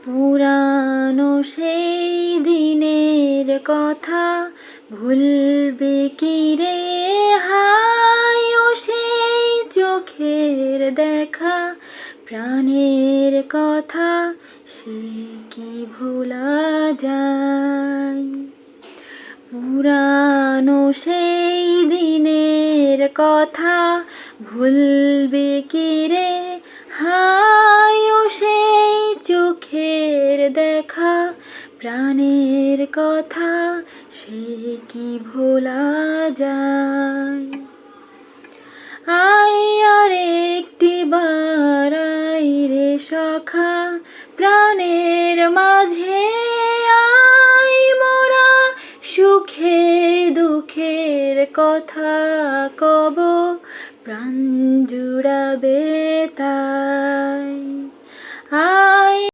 পুরানো সেই দিনের কথা ভুলবে কি রে হায়, ও সেই চোখের দেখা প্রাণের কথা সে কি ভোলা যায়। পুরানো সেই দিনের কথা ভুলবে কি রে হায়, ও সেই চোখের দেখা প্রাণের কথা সে কি ভোলা যায়। আয় আর একটি বার আয় রে সখা প্রাণের মাঝে আয়, মোরা সুখে দুঃখের কথা কব প্রাণ জুড়াবে তাই।